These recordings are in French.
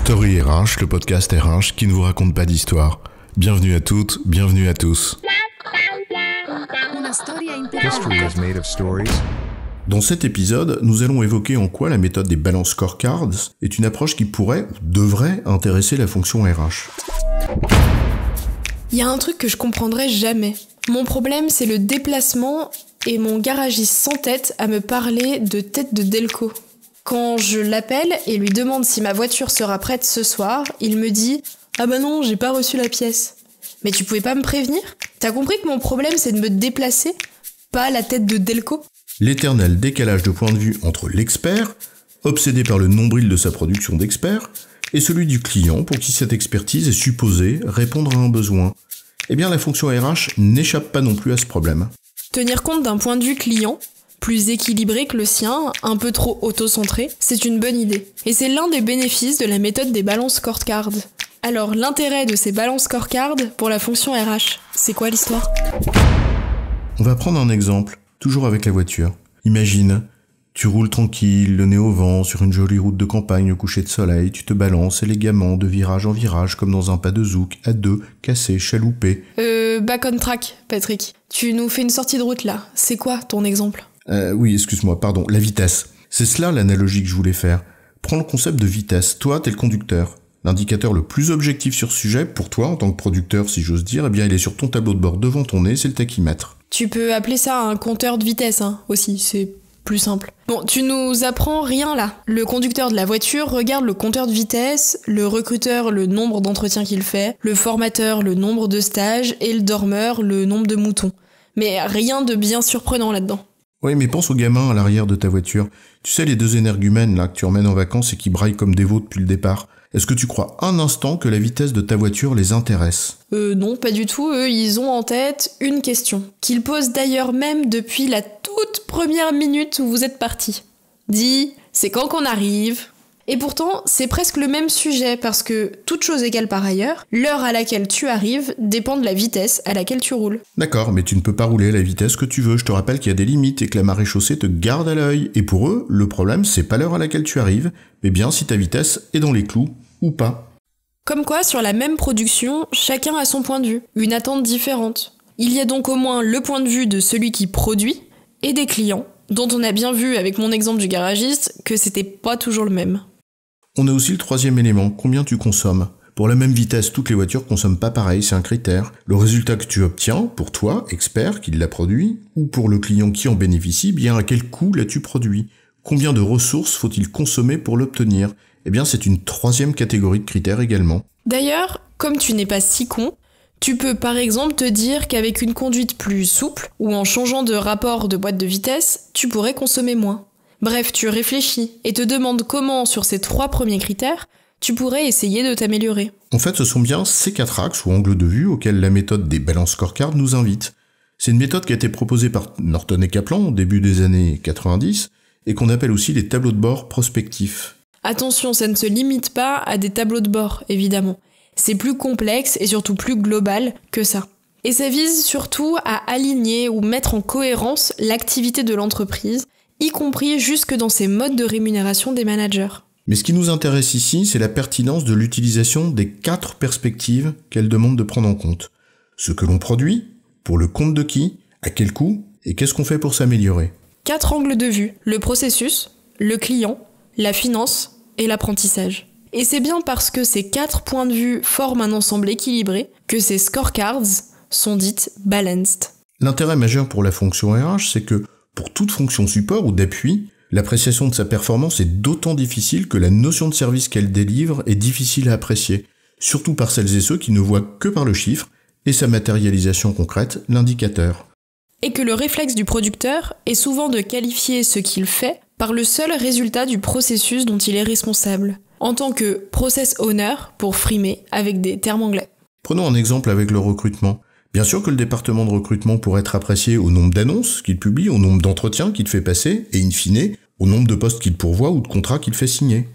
Story RH, le podcast RH qui ne vous raconte pas d'histoire. Bienvenue à toutes, bienvenue à tous. History is made of stories. Dans cet épisode, nous allons évoquer en quoi la méthode des Balance Scorecards est une approche qui pourrait ou devrait intéresser la fonction RH. Il y a un truc que je comprendrai jamais. Mon problème, c'est le déplacement et mon garagiste s'entête à me parler de tête de Delco. Quand je l'appelle et lui demande si ma voiture sera prête ce soir, il me dit « Ah bah non, j'ai pas reçu la pièce. » Mais tu pouvais pas me prévenir ? T'as compris que mon problème, c'est de me déplacer, pas la tête de Delco ? L'éternel décalage de point de vue entre l'expert, obsédé par le nombril de sa production d'experts, et celui du client pour qui cette expertise est supposée répondre à un besoin. Eh bien, la fonction RH n'échappe pas non plus à ce problème. Tenir compte d'un point de vue client, plus équilibré que le sien, un peu trop auto-centré, c'est une bonne idée. Et c'est l'un des bénéfices de la méthode des Balance Scorecards. Alors, l'intérêt de ces Balance Scorecards pour la fonction RH, c'est quoi l'histoire ? On va prendre un exemple, toujours avec la voiture. Imagine, tu roules tranquille, le nez au vent, sur une jolie route de campagne au coucher de soleil, tu te balances élégamment de virage en virage comme dans un pas de zouk, à deux, cassé, chaloupé. Back on track, Patrick. Tu nous fais une sortie de route là. C'est quoi ton exemple ? Oui, excuse-moi, pardon, la vitesse. C'est cela l'analogie que je voulais faire. Prends le concept de vitesse. Toi, t'es le conducteur. L'indicateur le plus objectif sur ce sujet, pour toi, en tant que producteur, si j'ose dire, eh bien, il est sur ton tableau de bord devant ton nez, c'est le tachymètre. Tu peux appeler ça un compteur de vitesse, aussi, c'est plus simple. Bon, tu nous apprends rien là. Le conducteur de la voiture regarde le compteur de vitesse, le recruteur le nombre d'entretiens qu'il fait, le formateur le nombre de stages et le dormeur le nombre de moutons. Mais rien de bien surprenant là-dedans. Oui, mais pense aux gamins à l'arrière de ta voiture. Tu sais, les deux énergumènes là que tu emmènes en vacances et qui braillent comme des veaux depuis le départ. Est-ce que tu crois un instant que la vitesse de ta voiture les intéresse ? Non, pas du tout. Eux, ils ont en tête une question, qu'ils posent d'ailleurs même depuis la toute première minute où vous êtes partis. Dis, c'est quand qu'on arrive ? Et pourtant, c'est presque le même sujet parce que, toute chose égale par ailleurs, l'heure à laquelle tu arrives dépend de la vitesse à laquelle tu roules. D'accord, mais tu ne peux pas rouler à la vitesse que tu veux. Je te rappelle qu'il y a des limites et que la maréchaussée te garde à l'œil. Et pour eux, le problème, c'est pas l'heure à laquelle tu arrives, mais bien si ta vitesse est dans les clous ou pas. Comme quoi, sur la même production, chacun a son point de vue, une attente différente. Il y a donc au moins le point de vue de celui qui produit et des clients, dont on a bien vu avec mon exemple du garagiste que c'était pas toujours le même. On a aussi le troisième élément, combien tu consommes. Pour la même vitesse, toutes les voitures consomment pas pareil, c'est un critère. Le résultat que tu obtiens, pour toi, expert, qui l'a produit, ou pour le client qui en bénéficie, bien à quel coût l'as-tu produit ? Combien de ressources faut-il consommer pour l'obtenir ? Eh bien, c'est une troisième catégorie de critères également. D'ailleurs, comme tu n'es pas si con, tu peux par exemple te dire qu'avec une conduite plus souple, ou en changeant de rapport de boîte de vitesse, tu pourrais consommer moins. Bref, tu réfléchis et te demandes comment, sur ces 3 premiers critères, tu pourrais essayer de t'améliorer. En fait, ce sont bien ces 4 axes ou angles de vue auxquels la méthode des Balance Scorecards nous invite. C'est une méthode qui a été proposée par Norton et Kaplan au début des années 90 et qu'on appelle aussi les tableaux de bord prospectifs. Attention, ça ne se limite pas à des tableaux de bord, évidemment. C'est plus complexe et surtout plus global que ça. Et ça vise surtout à aligner ou mettre en cohérence l'activité de l'entreprise, y compris jusque dans ses modes de rémunération des managers. Mais ce qui nous intéresse ici, c'est la pertinence de l'utilisation des 4 perspectives qu'elle demande de prendre en compte. Ce que l'on produit, pour le compte de qui, à quel coût, et qu'est-ce qu'on fait pour s'améliorer. 4 angles de vue, le processus, le client, la finance et l'apprentissage. Et c'est bien parce que ces 4 points de vue forment un ensemble équilibré que ces scorecards sont dites balanced. L'intérêt majeur pour la fonction RH, c'est que pour toute fonction support ou d'appui, l'appréciation de sa performance est d'autant difficile que la notion de service qu'elle délivre est difficile à apprécier, surtout par celles et ceux qui ne voient que par le chiffre et sa matérialisation concrète, l'indicateur. Et que le réflexe du producteur est souvent de qualifier ce qu'il fait par le seul résultat du processus dont il est responsable, en tant que process owner, pour frimer avec des termes anglais. Prenons un exemple avec le recrutement. Bien sûr que le département de recrutement pourrait être apprécié au nombre d'annonces qu'il publie, au nombre d'entretiens qu'il fait passer, et in fine, au nombre de postes qu'il pourvoit ou de contrats qu'il fait signer.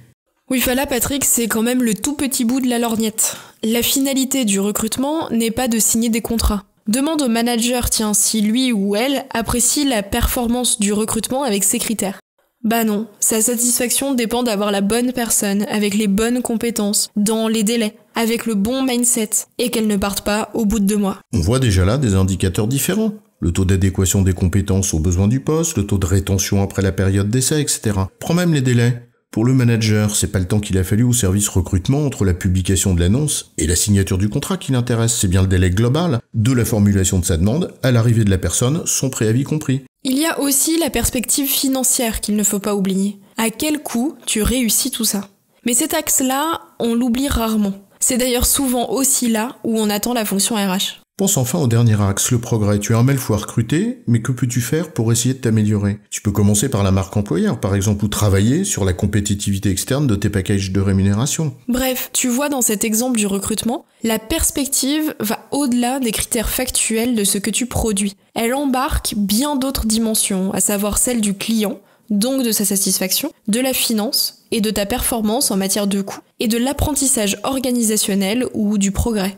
Oui, là, Patrick, c'est quand même le tout petit bout de la lorgnette. La finalité du recrutement n'est pas de signer des contrats. Demande au manager, si lui ou elle apprécie la performance du recrutement avec ces critères. Bah non, sa satisfaction dépend d'avoir la bonne personne, avec les bonnes compétences, dans les délais, avec le bon mindset, et qu'elle ne parte pas au bout de 2 mois. On voit déjà là des indicateurs différents. Le taux d'adéquation des compétences aux besoins du poste, le taux de rétention après la période d'essai, etc. Prends même les délais. Pour le manager, c'est pas le temps qu'il a fallu au service recrutement entre la publication de l'annonce et la signature du contrat qui l'intéresse, c'est bien le délai global de la formulation de sa demande à l'arrivée de la personne, son préavis compris. Il y a aussi la perspective financière qu'il ne faut pas oublier. À quel coût tu réussis tout ça ? Mais cet axe-là, on l'oublie rarement. C'est d'ailleurs souvent aussi là où on attend la fonction RH. Pense enfin au dernier axe, le progrès. Tu as un mail faut recruter, mais que peux-tu faire pour essayer de t'améliorer ? Tu peux commencer par la marque employeur, par exemple, ou travailler sur la compétitivité externe de tes packages de rémunération. Bref, tu vois dans cet exemple du recrutement, la perspective va au-delà des critères factuels de ce que tu produis. Elle embarque bien d'autres dimensions, à savoir celle du client, donc de sa satisfaction, de la finance et de ta performance en matière de coût, et de l'apprentissage organisationnel ou du progrès.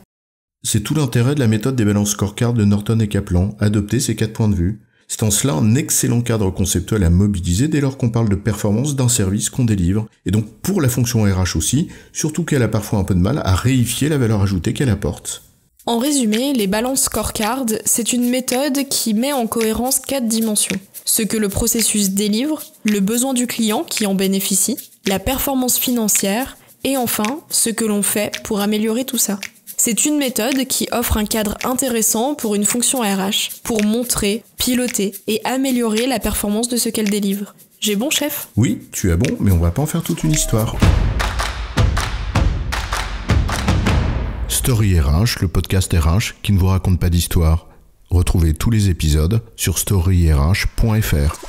C'est tout l'intérêt de la méthode des balances scorecard de Norton et Kaplan, adopter ces 4 points de vue. C'est en cela un excellent cadre conceptuel à mobiliser dès lors qu'on parle de performance d'un service qu'on délivre, et donc pour la fonction RH aussi, surtout qu'elle a parfois un peu de mal à réifier la valeur ajoutée qu'elle apporte. En résumé, les balances scorecard, c'est une méthode qui met en cohérence 4 dimensions. Ce que le processus délivre, le besoin du client qui en bénéficie, la performance financière, et enfin, ce que l'on fait pour améliorer tout ça. C'est une méthode qui offre un cadre intéressant pour une fonction RH, pour montrer, piloter et améliorer la performance de ce qu'elle délivre. J'ai bon, chef ? Oui, tu as bon, mais on va pas en faire toute une histoire. Story RH, le podcast RH qui ne vous raconte pas d'histoire. Retrouvez tous les épisodes sur storyrh.fr.